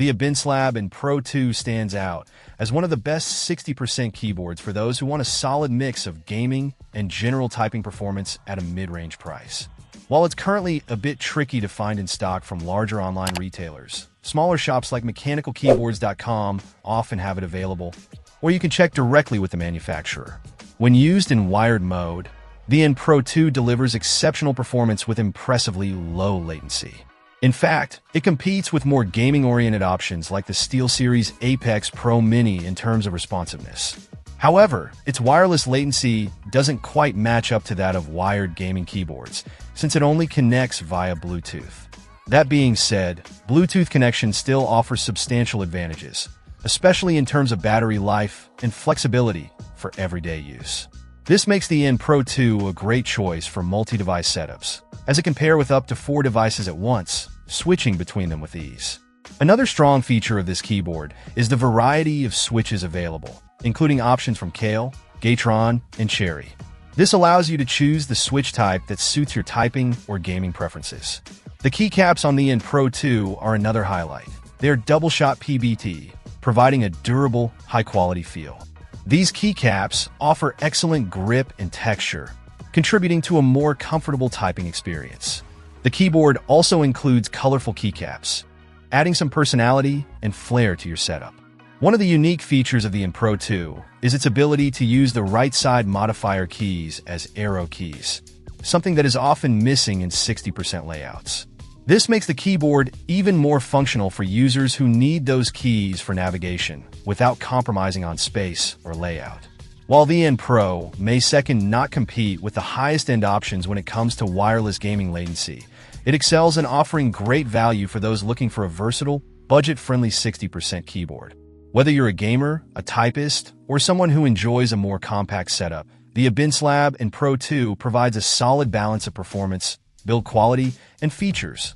The Obinslab and Pro 2 stands out as one of the best 60% keyboards for those who want a solid mix of gaming and general typing performance at a mid-range price. While it's currently a bit tricky to find in stock from larger online retailers, smaller shops like mechanicalkeyboards.com often have it available, or you can check directly with the manufacturer. When used in wired mode, the Pro 2 delivers exceptional performance with impressively low latency. In fact, it competes with more gaming-oriented options like the SteelSeries Apex Pro Mini in terms of responsiveness. However, its wireless latency doesn't quite match up to that of wired gaming keyboards, since it only connects via Bluetooth. That being said, Bluetooth connection still offers substantial advantages, especially in terms of battery life and flexibility for everyday use. This makes the Pro 2 a great choice for multi-device setups, as it can pair with up to 4 devices at once, switching between them with ease. Another strong feature of this keyboard is the variety of switches available, including options from Kale, Gatron, and Cherry. This allows you to choose the switch type that suits your typing or gaming preferences. The keycaps on the Pro 2 are another highlight. They're double-shot PBT, providing a durable, high-quality feel. These keycaps offer excellent grip and texture, contributing to a more comfortable typing experience. The keyboard also includes colorful keycaps, adding some personality and flair to your setup. One of the unique features of the Pro 2 is its ability to use the right-side modifier keys as arrow keys, something that is often missing in 60% layouts. This makes the keyboard even more functional for users who need those keys for navigation without compromising on space or layout. While the Pro may not compete with the highest-end options when it comes to wireless gaming latency, it excels in offering great value for those looking for a versatile, budget-friendly 60% keyboard. Whether you're a gamer, a typist, or someone who enjoys a more compact setup, the Obinslab and Pro 2 provides a solid balance of performance, build quality, and features,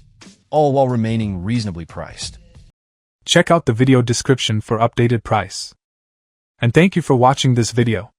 all while remaining reasonably priced. Check out the video description for updated price. And thank you for watching this video.